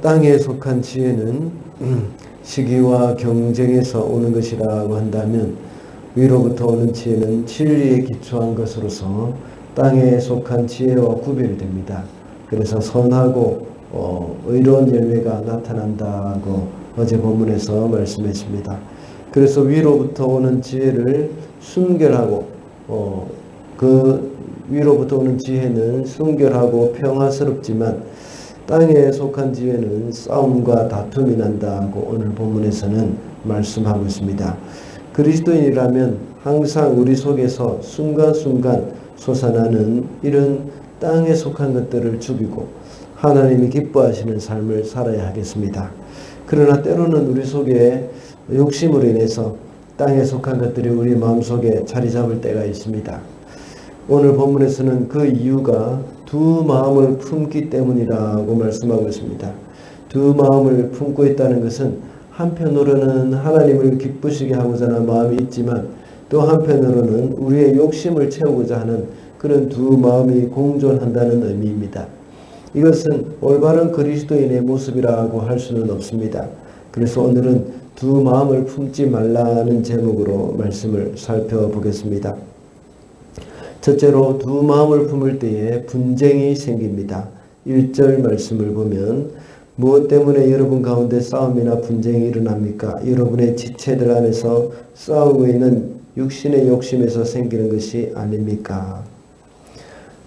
땅에 속한 지혜는 시기와 경쟁에서 오는 것이라고 한다면, 위로부터 오는 지혜는 진리에 기초한 것으로서 땅에 속한 지혜와 구별됩니다. 그래서 선하고 의로운 열매가 나타난다고 어제 본문에서 말씀했습니다. 그래서 위로부터 오는 지혜를 순결하고 그 위로부터 오는 지혜는 순결하고 평화스럽지만, 땅에 속한 지혜는 싸움과 다툼이 난다고 오늘 본문에서는 말씀하고 있습니다. 그리스도인이라면 항상 우리 속에서 순간순간 솟아나는 이런 땅에 속한 것들을 죽이고 하나님이 기뻐하시는 삶을 살아야 하겠습니다. 그러나 때로는 우리 속에 욕심으로 인해서 땅에 속한 것들이 우리 마음속에 자리 잡을 때가 있습니다. 오늘 본문에서는 그 이유가 두 마음을 품기 때문이라고 말씀하고 있습니다. 두 마음을 품고 있다는 것은 한편으로는 하나님을 기쁘시게 하고자 하는 마음이 있지만, 또 한편으로는 우리의 욕심을 채우고자 하는 그런 두 마음이 공존한다는 의미입니다. 이것은 올바른 그리스도인의 모습이라고 할 수는 없습니다. 그래서 오늘은 두 마음을 품지 말라는 제목으로 말씀을 살펴보겠습니다. 첫째로, 두 마음을 품을 때에 분쟁이 생깁니다. 1절 말씀을 보면, 무엇 때문에 여러분 가운데 싸움이나 분쟁이 일어납니까? 여러분의 지체들 안에서 싸우고 있는 육신의 욕심에서 생기는 것이 아닙니까?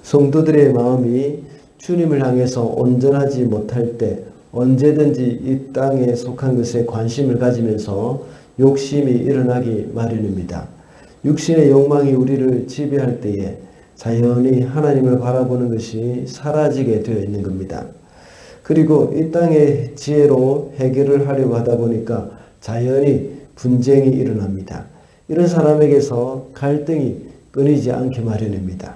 성도들의 마음이 주님을 향해서 온전하지 못할 때 언제든지 이 땅에 속한 것에 관심을 가지면서 욕심이 일어나기 마련입니다. 육신의 욕망이 우리를 지배할 때에 자연히 하나님을 바라보는 것이 사라지게 되어 있는 겁니다. 그리고 이 땅의 지혜로 해결을 하려고 하다 보니까 자연히 분쟁이 일어납니다. 이런 사람에게서 갈등이 끊이지 않게 마련입니다.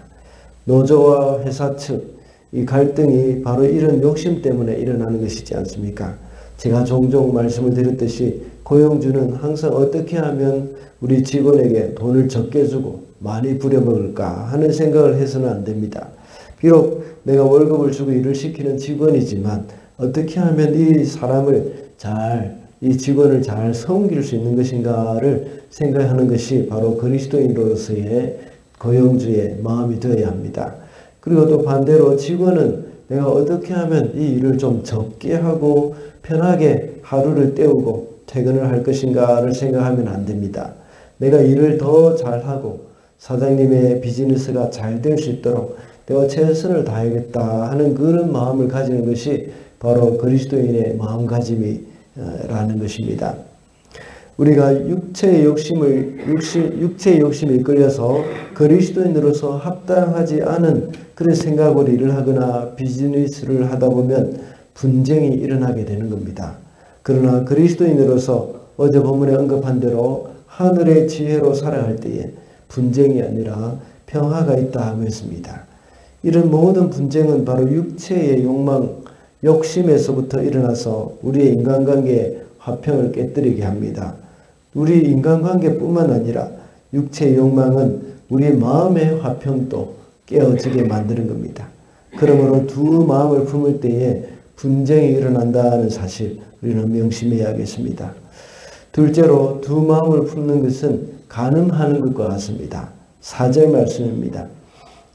노조와 회사 측, 이 갈등이 바로 이런 욕심 때문에 일어나는 것이지 않습니까? 제가 종종 말씀을 드렸듯이 고용주는 항상 어떻게 하면 우리 직원에게 돈을 적게 주고 많이 부려먹을까 하는 생각을 해서는 안 됩니다. 비록 내가 월급을 주고 일을 시키는 직원이지만 어떻게 하면 이 직원을 잘 섬길 수 있는 것인가를 생각하는 것이 바로 그리스도인으로서의 고용주의 마음이 되어야 합니다. 그리고 또 반대로 직원은 내가 어떻게 하면 이 일을 좀 적게 하고 편하게 하루를 때우고 퇴근을 할 것인가를 생각하면 안 됩니다. 내가 일을 더 잘하고 사장님의 비즈니스가 잘 될 수 있도록 내가 최선을 다하겠다 하는 그런 마음을 가지는 것이 바로 그리스도인의 마음가짐이라는 것입니다. 우리가 육체의 욕심에 이끌려서 그리스도인으로서 합당하지 않은 그런 생각으로 일을 하거나 비즈니스를 하다 보면 분쟁이 일어나게 되는 겁니다. 그러나 그리스도인으로서 어제 본문에 언급한 대로 하늘의 지혜로 살아갈 때에 분쟁이 아니라 평화가 있다고 했습니다. 이런 모든 분쟁은 바로 육체의 욕심에서부터 일어나서 우리의 인간관계의 화평을 깨뜨리게 합니다. 우리 인간관계뿐만 아니라 육체의 욕망은 우리 마음의 화평도 깨어지게 만드는 겁니다. 그러므로 두 마음을 품을 때에 분쟁이 일어난다는 사실 우리는 명심해야겠습니다. 둘째로, 두 마음을 품는 것은 간음하는 것과 같습니다. 4절 말씀입니다.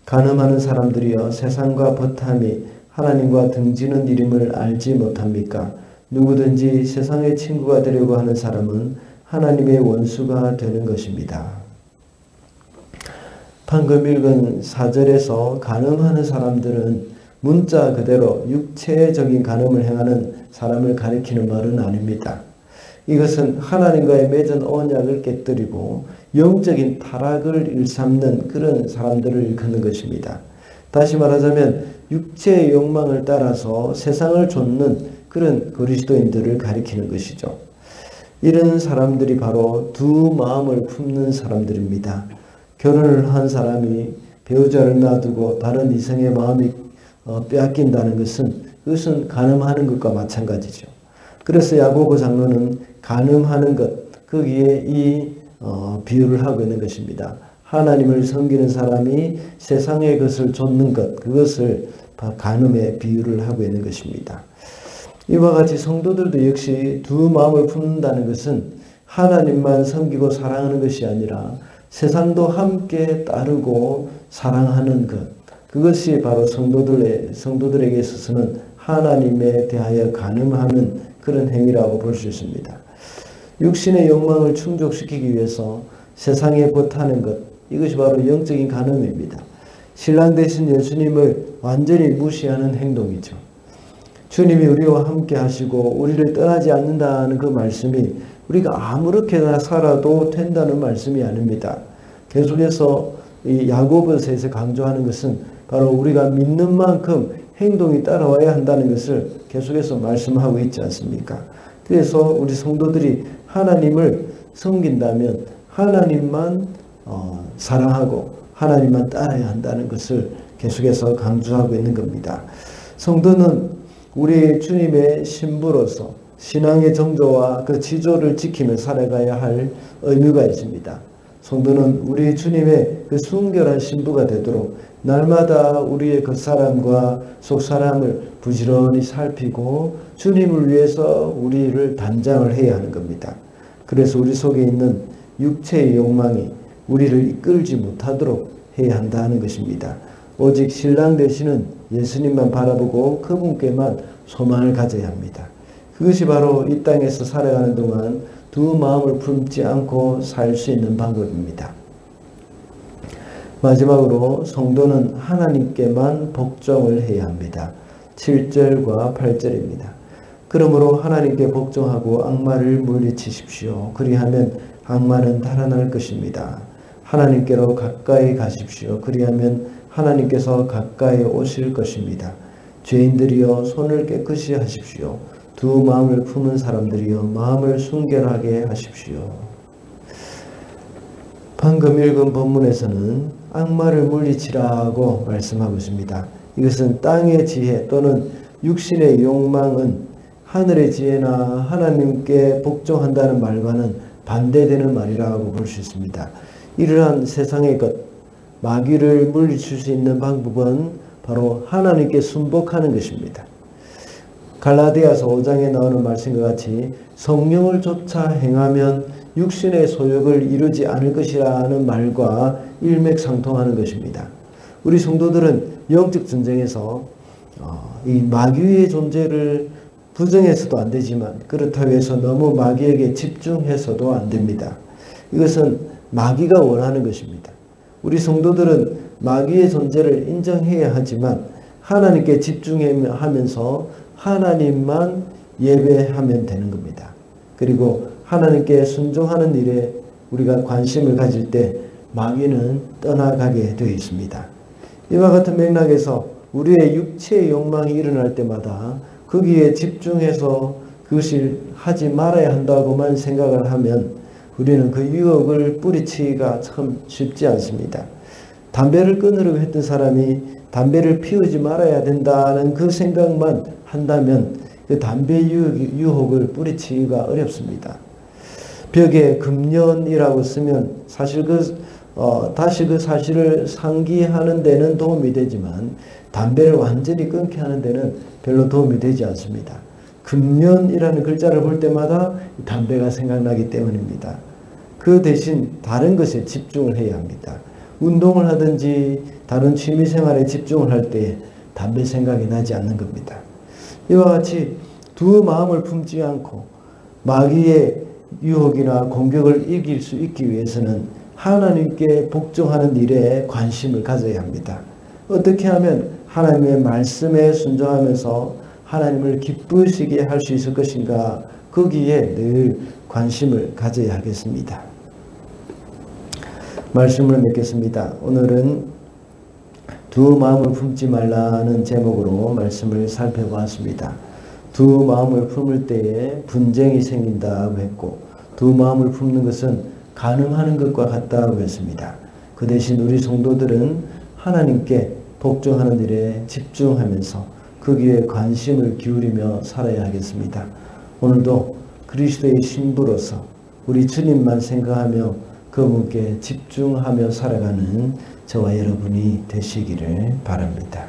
간음하는 사람들이여 세상과 버탐이 하나님과 등지는 이름을 알지 못합니까? 누구든지 세상의 친구가 되려고 하는 사람은 하나님의 원수가 되는 것입니다. 방금 읽은 4절에서 간음하는 사람들은 문자 그대로 육체적인 간음을 행하는 사람을 가리키는 말은 아닙니다. 이것은 하나님과의 맺은 언약을 깨뜨리고 영적인 타락을 일삼는 그런 사람들을 일컫는 것입니다. 다시 말하자면 육체의 욕망을 따라서 세상을 좇는 그런 그리스도인들을 가리키는 것이죠. 이런 사람들이 바로 두 마음을 품는 사람들입니다. 결혼을 한 사람이 배우자를 놔두고 다른 이성의 마음이 빼앗긴다는 그것은 간음하는 것과 마찬가지죠. 그래서 야고보 장로는 간음하는 것, 거기에 이 비유를 하고 있는 것입니다. 하나님을 섬기는 사람이 세상의 것을 좇는 것, 그것을 간음의 비유를 하고 있는 것입니다. 이와 같이 성도들도 역시 두 마음을 품는다는 것은 하나님만 섬기고 사랑하는 것이 아니라 세상도 함께 따르고 사랑하는 것, 그것이 바로 성도들에게 있어서는 하나님에 대하여 간음하는 그런 행위라고 볼 수 있습니다. 육신의 욕망을 충족시키기 위해서 세상에 보타는 것, 이것이 바로 영적인 간음입니다. 신랑 되신 예수님을 완전히 무시하는 행동이죠. 주님이 우리와 함께 하시고 우리를 떠나지 않는다는 그 말씀이 우리가 아무렇게나 살아도 된다는 말씀이 아닙니다. 계속해서 이 야고보서에서 강조하는 것은 바로 우리가 믿는 만큼 행동이 따라와야 한다는 것을 계속해서 말씀하고 있지 않습니까? 그래서 우리 성도들이 하나님을 섬긴다면 하나님만 사랑하고 하나님만 따라야 한다는 것을 계속해서 강조하고 있는 겁니다. 성도는 우리 주님의 신부로서 신앙의 정조와 그 지조를 지키며 살아가야 할 의무가 있습니다. 성도는 우리 주님의 그 순결한 신부가 되도록 날마다 우리의 겉사람과 속사람을 부지런히 살피고 주님을 위해서 우리를 단장을 해야 하는 겁니다. 그래서 우리 속에 있는 육체의 욕망이 우리를 이끌지 못하도록 해야 한다는 것입니다. 오직 신랑 되시는 예수님만 바라보고 그분께만 소망을 가져야 합니다. 그것이 바로 이 땅에서 살아가는 동안 두 마음을 품지 않고 살 수 있는 방법입니다. 마지막으로 성도는 하나님께만 복종을 해야 합니다. 7절과 8절입니다. 그러므로 하나님께 복종하고 악마를 물리치십시오. 그리하면 악마는 달아날 것입니다. 하나님께로 가까이 가십시오. 그리하면 하나님께서 가까이 오실 것입니다. 죄인들이여 손을 깨끗이 하십시오. 두 마음을 품은 사람들이여 마음을 순결하게 하십시오. 방금 읽은 본문에서는 악마를 물리치라고 말씀하고 있습니다. 이것은 땅의 지혜 또는 육신의 욕망은 하늘의 지혜나 하나님께 복종한다는 말과는 반대되는 말이라고 볼 수 있습니다. 이러한 세상의 것, 마귀를 물리칠 수 있는 방법은 바로 하나님께 순복하는 것입니다. 갈라디아서 5장에 나오는 말씀과 같이 성령을 쫓아 행하면 육신의 소욕을 이루지 않을 것이라는 말과 일맥상통하는 것입니다. 우리 성도들은 영적 전쟁에서 이 마귀의 존재를 부정해서도 안 되지만 그렇다고 해서 너무 마귀에게 집중해서도 안 됩니다. 이것은 마귀가 원하는 것입니다. 우리 성도들은 마귀의 존재를 인정해야 하지만 하나님께 집중하면서 하나님만 예배하면 되는 겁니다. 그리고 하나님께 순종하는 일에 우리가 관심을 가질 때 마귀는 떠나가게 되어 있습니다. 이와 같은 맥락에서 우리의 육체의 욕망이 일어날 때마다 거기에 집중해서 그것을 하지 말아야 한다고만 생각을 하면 우리는 그 유혹을 뿌리치기가 참 쉽지 않습니다. 담배를 끊으려고 했던 사람이 담배를 피우지 말아야 된다는 그 생각만 한다면 그 담배 유혹을 뿌리치기가 어렵습니다. 벽에 금연이라고 쓰면 사실 다시 그 사실을 상기하는 데는 도움이 되지만 담배를 완전히 끊게 하는 데는 별로 도움이 되지 않습니다. 금연이라는 글자를 볼 때마다 담배가 생각나기 때문입니다. 그 대신 다른 것에 집중을 해야 합니다. 운동을 하든지 다른 취미생활에 집중을 할 때 담배 생각이 나지 않는 겁니다. 이와 같이 두 마음을 품지 않고 마귀의 유혹이나 공격을 이길 수 있기 위해서는 하나님께 복종하는 일에 관심을 가져야 합니다. 어떻게 하면 하나님의 말씀에 순종하면서 하나님을 기쁘시게 할 수 있을 것인가, 거기에 늘 관심을 가져야 하겠습니다. 말씀을 맺겠습니다. 오늘은 두 마음을 품지 말라는 제목으로 말씀을 살펴보았습니다. 두 마음을 품을 때에 분쟁이 생긴다고 했고, 두 마음을 품는 것은 가능하는 것과 같다고 했습니다. 그 대신 우리 성도들은 하나님께 복종하는 일에 집중하면서 거기에 관심을 기울이며 살아야 하겠습니다. 오늘도 그리스도의 신부로서 우리 주님만 생각하며 그분께 집중하며 살아가는 저와 여러분이 되시기를 바랍니다.